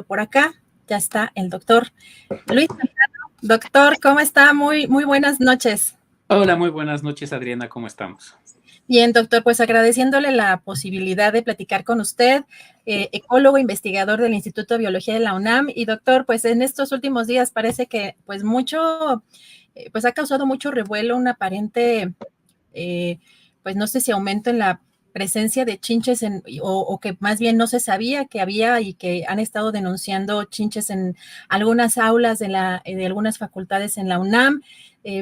Por acá ya está el doctor Luis Santana. Doctor, ¿cómo está? Muy buenas noches. Hola, muy buenas noches, Adriana, ¿cómo estamos? Bien, doctor, pues agradeciéndole la posibilidad de platicar con usted, ecólogo, investigador del Instituto de Biología de la UNAM. Y doctor, pues en estos últimos días parece que pues pues ha causado mucho revuelo un aparente, pues no sé si aumento en la presencia de chinches o que más bien no se sabía que había y que han estado denunciando chinches en algunas aulas de algunas facultades en la UNAM.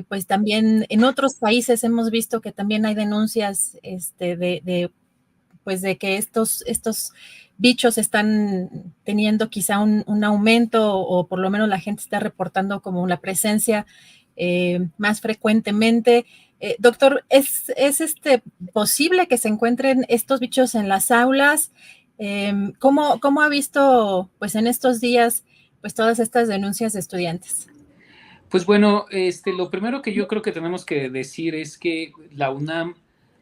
Pues también en otros países hemos visto que también hay denuncias pues de que estos bichos están teniendo quizá un aumento o por lo menos la gente está reportando como la presencia más frecuentemente. Doctor, ¿es posible que se encuentren estos bichos en las aulas? ¿Cómo ha visto pues en estos días pues todas estas denuncias de estudiantes? Pues bueno, lo primero que yo creo que tenemos que decir es que la UNAM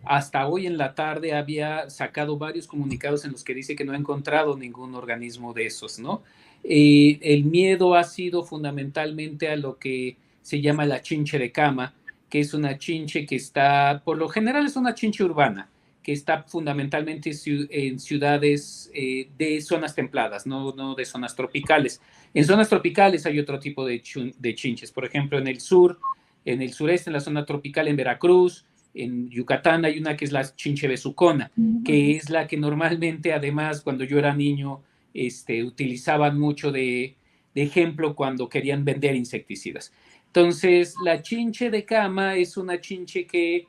hasta hoy en la tarde había sacado varios comunicados en los que dice que no ha encontrado ningún organismo de esos, ¿no? El miedo ha sido fundamentalmente a lo que se llama la chinche de cama, que es una chinche que está, por lo general es una chinche urbana, que está fundamentalmente en ciudades de zonas templadas, no de zonas tropicales. En zonas tropicales hay otro tipo de chinches, por ejemplo, en el sur, en el sureste, en la zona tropical, en Veracruz, en Yucatán hay una que es la chinche besucona, que es la que normalmente, además, cuando yo era niño, utilizaban mucho de ejemplo cuando querían vender insecticidas. Entonces, la chinche de cama es una chinche que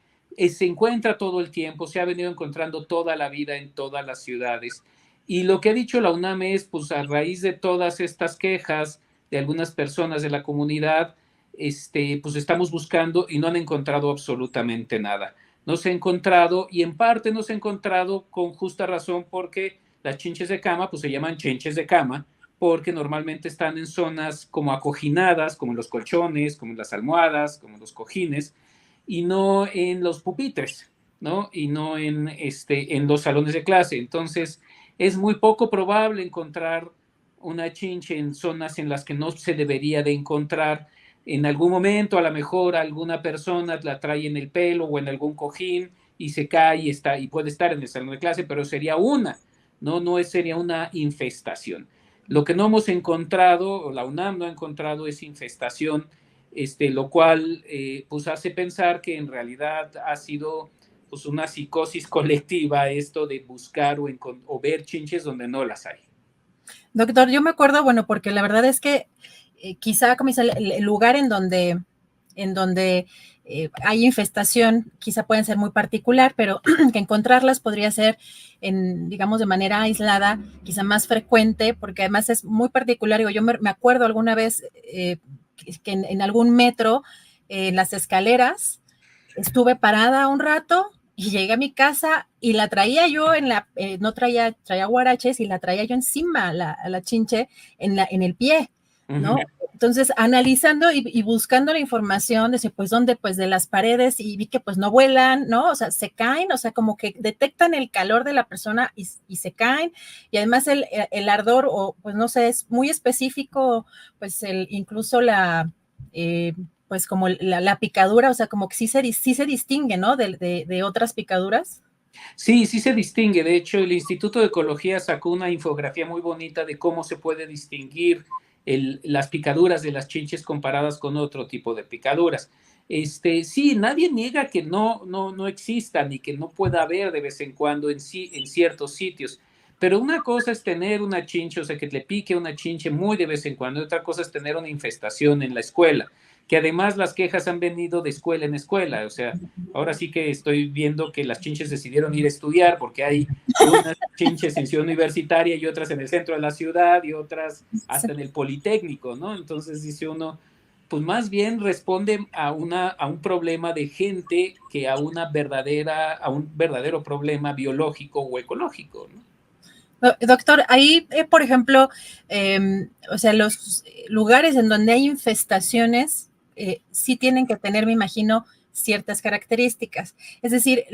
se encuentra todo el tiempo, se ha venido encontrando toda la vida en todas las ciudades. Y lo que ha dicho la UNAM es, pues a raíz de todas estas quejas de algunas personas de la comunidad, pues estamos buscando y no han encontrado absolutamente nada. No se ha encontrado y en parte no se ha encontrado con justa razón porque las chinches de cama, pues se llaman chinches de cama porque normalmente están en zonas como acoginadas, como en los colchones, como en las almohadas, como en los cojines, y no en los pupitres, ¿no? Y no en los salones de clase. Entonces, es muy poco probable encontrar una chinche en zonas en las que no se debería de encontrar. En algún momento, a lo mejor alguna persona la trae en el pelo o en algún cojín y se cae y puede estar en el salón de clase, pero sería una, no sería una infestación. Lo que no hemos encontrado, o la UNAM no ha encontrado, es infestación, lo cual pues hace pensar que en realidad ha sido pues una psicosis colectiva esto de buscar o ver chinches donde no las hay. Doctor, yo me acuerdo, bueno, porque la verdad es que quizá como dice, el lugar en donde hay infestación quizá pueden ser muy particular, pero que encontrarlas podría ser digamos, de manera aislada, quizá más frecuente, porque además es muy particular. Digo, yo me acuerdo alguna vez que en algún metro, en las escaleras, estuve parada un rato y llegué a mi casa y la traía yo no traía guaraches y la traía yo encima, la chinche, en el pie, ¿no? Entonces, analizando y buscando la información, decía, pues, ¿dónde? Pues, de las paredes, y vi que, pues, no vuelan, ¿no? O sea, se caen, o sea, como que detectan el calor de la persona y se caen, y además el ardor, o, pues, no sé, es muy específico, pues, incluso pues como la picadura, o sea, como que sí se distingue, ¿no? De otras picaduras. Sí, sí se distingue. De hecho, el Instituto de Ecología sacó una infografía muy bonita de cómo se puede distinguir las picaduras de las chinches comparadas con otro tipo de picaduras. Sí, nadie niega que no existan y que no pueda haber de vez en cuando en ciertos sitios. Pero una cosa es tener una chinche, o sea, que le pique una chinche muy de vez en cuando, y otra cosa es tener una infestación en la escuela, que además las quejas han venido de escuela en escuela, o sea, ahora sí que estoy viendo que las chinches decidieron ir a estudiar porque hay unas chinches en Ciudad Universitaria y otras en el centro de la ciudad y otras hasta en el Politécnico, ¿no? Entonces dice uno, pues más bien responde a un problema de gente que a un verdadero problema biológico o ecológico, ¿no? Doctor, ahí, por ejemplo, o sea, los lugares en donde hay infestaciones sí tienen que tener, me imagino, ciertas características. Es decir,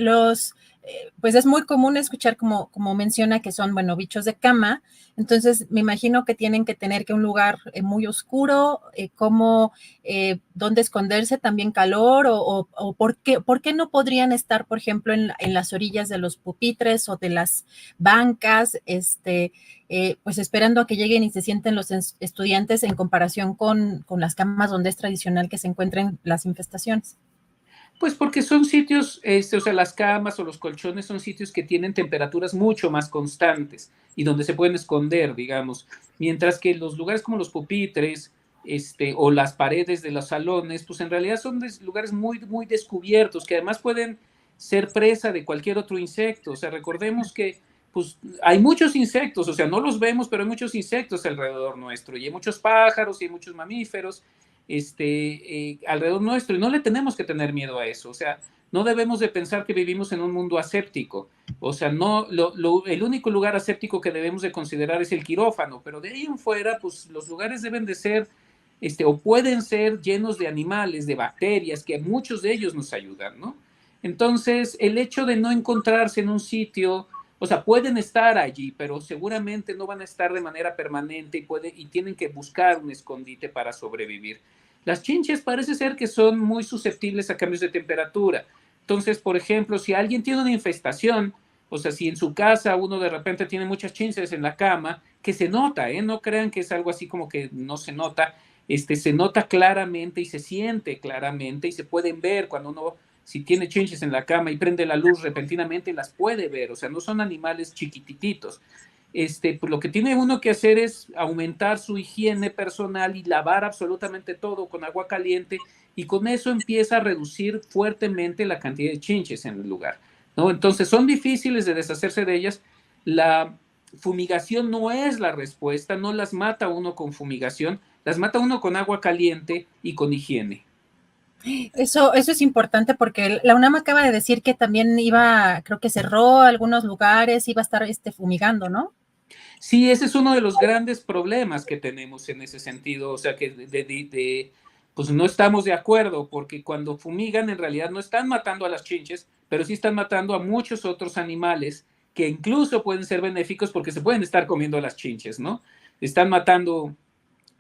pues es muy común escuchar como menciona que son, bueno, bichos de cama. Entonces me imagino que tienen que tener que un lugar muy oscuro, dónde esconderse, también calor, o por qué no podrían estar, por ejemplo, en las orillas de los pupitres o de las bancas, pues esperando a que lleguen y se sienten los estudiantes en comparación con las camas donde es tradicional que se encuentren las infestaciones. Pues porque son sitios, o sea, las camas o los colchones son sitios que tienen temperaturas mucho más constantes y donde se pueden esconder, digamos, mientras que los lugares como los pupitres, o las paredes de los salones, pues en realidad son lugares muy, muy descubiertos, que además pueden ser presa de cualquier otro insecto. O sea, recordemos que pues hay muchos insectos, o sea, no los vemos, pero hay muchos insectos alrededor nuestro, y hay muchos pájaros y hay muchos mamíferos, alrededor nuestro, y no le tenemos que tener miedo a eso. O sea, no debemos de pensar que vivimos en un mundo aséptico. O sea, no, el único lugar aséptico que debemos de considerar es el quirófano, pero de ahí en fuera, pues los lugares deben de ser, o pueden ser llenos de animales, de bacterias, que muchos de ellos nos ayudan, ¿no? Entonces, el hecho de no encontrarse en un sitio, o sea, pueden estar allí, pero seguramente no van a estar de manera permanente, y tienen que buscar un escondite para sobrevivir. Las chinches parece ser que son muy susceptibles a cambios de temperatura. Entonces, por ejemplo, si alguien tiene una infestación, o sea, si en su casa uno de repente tiene muchas chinches en la cama, que se nota, ¿eh? No crean que es algo así como que no se nota, se nota claramente y se siente claramente y se pueden ver cuando uno, si tiene chinches en la cama y prende la luz repentinamente, las puede ver. O sea, no son animales chiquititos. Pues lo que tiene uno que hacer es aumentar su higiene personal y lavar absolutamente todo con agua caliente, y con eso empieza a reducir fuertemente la cantidad de chinches en el lugar, ¿no? Entonces son difíciles de deshacerse de ellas. La fumigación no es la respuesta, no las mata uno con fumigación, las mata uno con agua caliente y con higiene. Eso es importante porque la UNAM acaba de decir que también creo que cerró algunos lugares, iba a estar fumigando, ¿no? Sí, ese es uno de los grandes problemas que tenemos en ese sentido. O sea, que pues no estamos de acuerdo, porque cuando fumigan en realidad no están matando a las chinches, pero sí están matando a muchos otros animales que incluso pueden ser benéficos porque se pueden estar comiendo a las chinches, ¿no?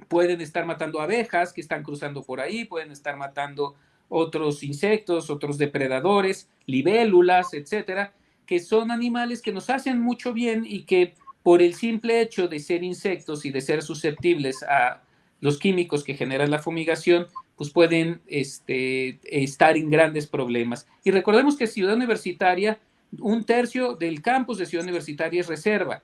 Pueden estar matando abejas que están cruzando por ahí, pueden estar matando otros insectos, otros depredadores, libélulas, etcétera, que son animales que nos hacen mucho bien y que por el simple hecho de ser insectos y de ser susceptibles a los químicos que generan la fumigación, pues pueden estar en grandes problemas. Y recordemos que Ciudad Universitaria, un tercio del campus de Ciudad Universitaria es reserva.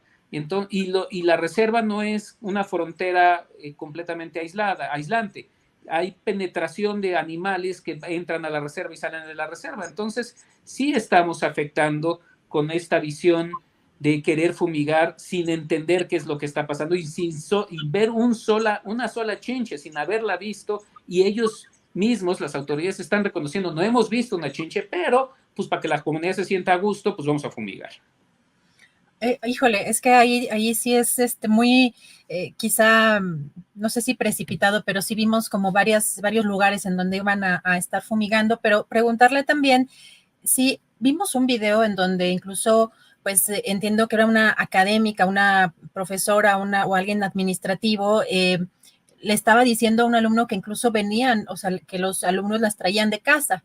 Y la reserva no es una frontera completamente aislante. Hay penetración de animales que entran a la reserva y salen de la reserva. Entonces, sí estamos afectando con esta visión de querer fumigar sin entender qué es lo que está pasando, y ver una sola chinche sin haberla visto, y ellos mismos, las autoridades, están reconociendo: no hemos visto una chinche, pero pues para que la comunidad se sienta a gusto, pues vamos a fumigar. Híjole, es que ahí sí es muy, quizá, no sé si precipitado, pero sí vimos como varios lugares en donde iban a estar fumigando, pero preguntarle también si vimos un video en donde incluso, pues entiendo que era una académica, una profesora, o alguien administrativo, le estaba diciendo a un alumno que incluso venían, o sea, que los alumnos las traían de casa.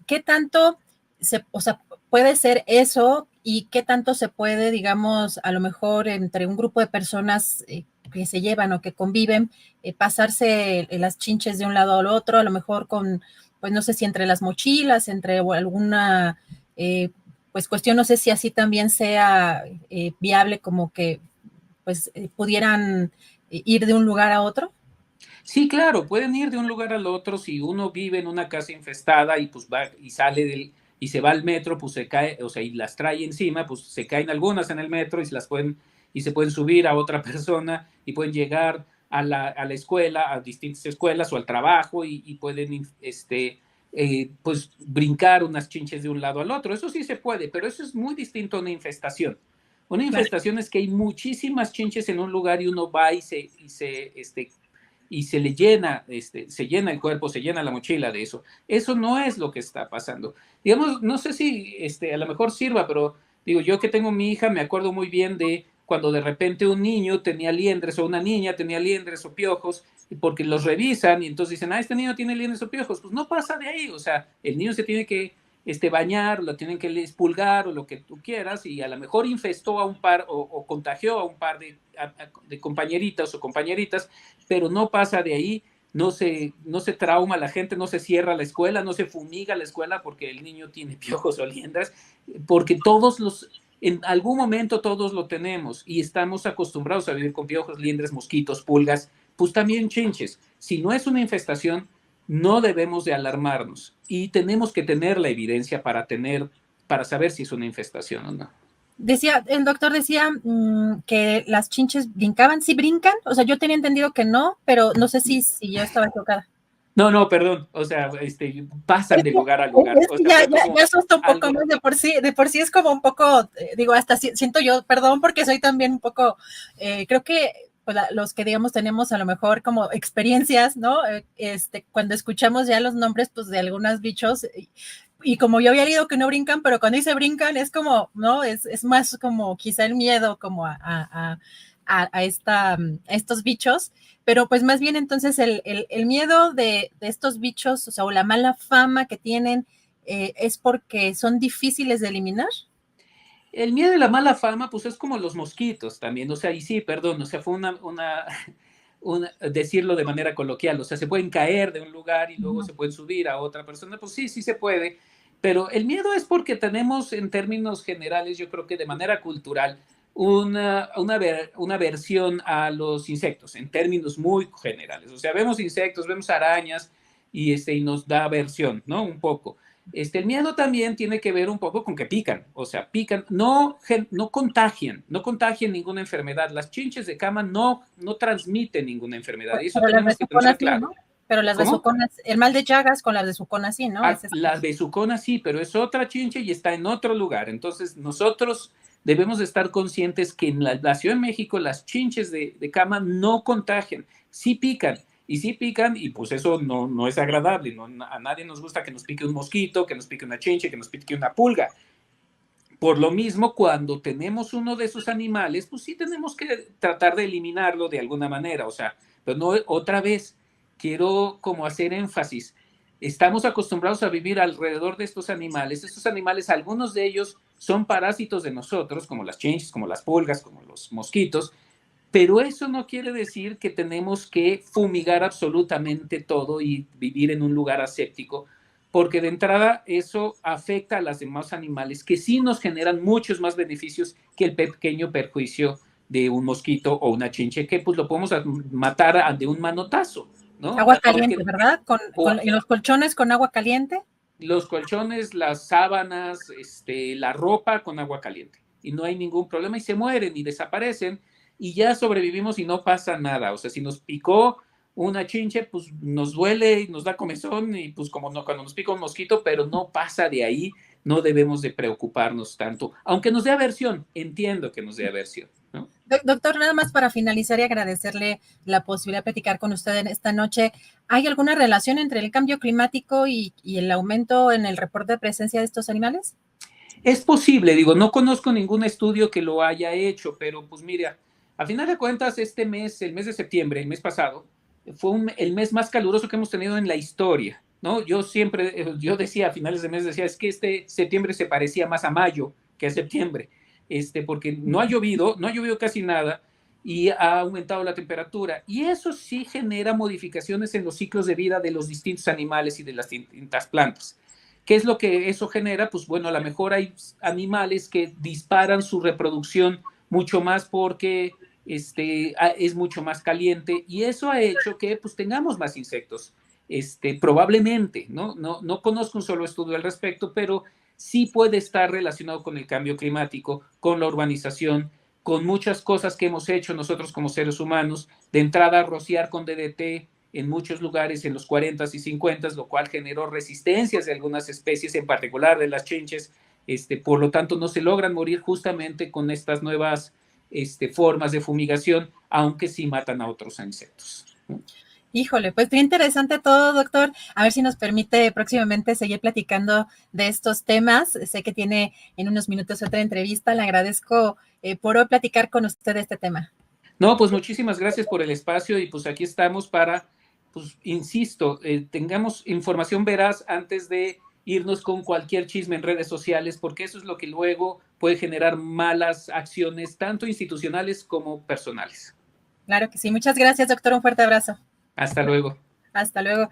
¿Qué tanto o sea, puede ser eso, y qué tanto se puede, digamos, a lo mejor entre un grupo de personas que se llevan o que conviven, pasarse las chinches de un lado al otro, a lo mejor pues no sé si entre las mochilas, entre alguna, pues cuestión, no sé si así también sea viable, como que pues pudieran ir de un lugar a otro? Sí, claro, pueden ir de un lugar al otro. Si uno vive en una casa infestada y pues va y y se va al metro, pues se cae, o sea, y las trae encima, pues se caen algunas en el metro y se pueden subir a otra persona y pueden llegar a la escuela, a distintas escuelas o al trabajo, y pueden pues brincar unas chinches de un lado al otro. Eso sí se puede, pero eso es muy distinto a una infestación. Una Claro. infestación es que hay muchísimas chinches en un lugar y uno va y se llena el cuerpo, se llena la mochila de eso. Eso no es lo que está pasando. Digamos, no sé si a lo mejor sirva, pero digo, yo que tengo mi hija, me acuerdo muy bien de cuando de repente un niño tenía liendres o una niña tenía liendres o piojos, porque los revisan y entonces dicen, este niño tiene liendres o piojos. Pues no pasa de ahí, o sea, el niño se tiene que bañar, lo tienen que expulgar o lo que tú quieras, y a lo mejor infestó a un par o contagió a un par de compañeritas o compañeritas, pero no pasa de ahí. No se trauma la gente, no se cierra la escuela, no se fumiga la escuela porque el niño tiene piojos o liendres, porque en algún momento todos lo tenemos y estamos acostumbrados a vivir con piojos, liendres, mosquitos, pulgas, pues también chinches. Si no es una infestación, no debemos de alarmarnos y tenemos que tener la evidencia para saber si es una infestación o no. El doctor decía que las chinches brincaban. ¿Sí brincan? O sea, yo tenía entendido que no, pero no sé si yo estaba equivocada. No, perdón, o sea, pasan de lugar a lugar. O sea, ya asusta un poco más, de por sí es como un poco, digo, hasta siento yo, perdón, porque soy también un poco, creo que pues, los que digamos tenemos a lo mejor como experiencias, ¿no? Cuando escuchamos ya los nombres pues de algunos bichos, y como yo había leído que no brincan, pero cuando dice brincan es como, ¿no? Es más como quizá el miedo como a estos bichos, pero pues más bien entonces el miedo de estos bichos, o sea, o la mala fama que tienen, es porque son difíciles de eliminar. El miedo y la mala fama, pues es como los mosquitos también, o sea, y sí, perdón, o sea, fue decirlo de manera coloquial, o sea, se pueden caer de un lugar y luego se pueden subir a otra persona, pues sí se puede, pero el miedo es porque tenemos en términos generales, yo creo que de manera cultural, una aversión a los insectos, en términos muy generales, o sea, vemos insectos, vemos arañas y nos da aversión, ¿no? Un poco. El miedo también tiene que ver un poco con que pican, o sea, pican, no contagian ninguna enfermedad. Las chinches de cama no transmiten ninguna enfermedad, y eso Pero las tenemos que tenerlo besuconas sí, claro. ¿no? Pero las ¿Cómo? besuconas, el mal de Chagas con las besuconas sí, ¿no? Las besuconas sí, pero es otra chinche y está en otro lugar. Entonces, nosotros debemos de estar conscientes que en la Ciudad de México las chinches de cama no contagian, sí pican. Y sí pican, y pues eso no es agradable. A nadie nos gusta que nos pique un mosquito, que nos pique una chinche, que nos pique una pulga. Por lo mismo, cuando tenemos uno de esos animales, pues sí tenemos que tratar de eliminarlo de alguna manera. O sea, pero no, otra vez, quiero como hacer énfasis. Estamos acostumbrados a vivir alrededor de estos animales. Estos animales, algunos de ellos son parásitos de nosotros, como las chinches, como las pulgas, como los mosquitos, pero eso no quiere decir que tenemos que fumigar absolutamente todo y vivir en un lugar aséptico, porque de entrada eso afecta a los demás animales que sí nos generan muchos más beneficios que el pequeño perjuicio de un mosquito o una chinche, que pues lo podemos matar de un manotazo, ¿no? Agua caliente, ¿verdad? ¿Y los colchones con agua caliente? Los colchones, las sábanas, la ropa con agua caliente. Y no hay ningún problema y se mueren y desaparecen y ya sobrevivimos y no pasa nada. O sea, si nos picó una chinche, pues nos duele y nos da comezón y pues como no, cuando nos pica un mosquito, pero no pasa de ahí, no debemos de preocuparnos tanto. Aunque nos dé aversión, entiendo que nos dé aversión, ¿no? Doctor, nada más para finalizar y agradecerle la posibilidad de platicar con usted en esta noche. ¿Hay alguna relación entre el cambio climático y el aumento en el reporte de presencia de estos animales? Es posible, digo, no conozco ningún estudio que lo haya hecho, pero pues mira, a final de cuentas, este mes, el mes de septiembre, el mes pasado, fue el mes más caluroso que hemos tenido en la historia, ¿no? Yo decía a finales de mes, decía, es que este septiembre se parecía más a mayo que a septiembre, porque no ha llovido casi nada y ha aumentado la temperatura. Y eso sí genera modificaciones en los ciclos de vida de los distintos animales y de las distintas plantas. ¿Qué es lo que eso genera? Pues bueno, a lo mejor hay animales que disparan su reproducción mucho más porque es mucho más caliente y eso ha hecho que pues tengamos más insectos. Probablemente, ¿no? No conozco un solo estudio al respecto, pero sí puede estar relacionado con el cambio climático, con la urbanización, con muchas cosas que hemos hecho nosotros como seres humanos, de entrada rociar con DDT en muchos lugares en los 40s y 50s, lo cual generó resistencias de algunas especies, en particular de las chinches. Por lo tanto, no se logran morir justamente con estas nuevas formas de fumigación, aunque sí matan a otros insectos, ¿no? Híjole, pues bien interesante todo, doctor. A ver si nos permite próximamente seguir platicando de estos temas. Sé que tiene en unos minutos otra entrevista. Le agradezco por hoy platicar con usted de este tema. No, pues muchísimas gracias por el espacio y pues aquí estamos para, pues insisto, tengamos información veraz antes de irnos con cualquier chisme en redes sociales, porque eso es lo que luego puede generar malas acciones, tanto institucionales como personales. Claro que sí. Muchas gracias, doctor. Un fuerte abrazo. Hasta luego. Hasta luego.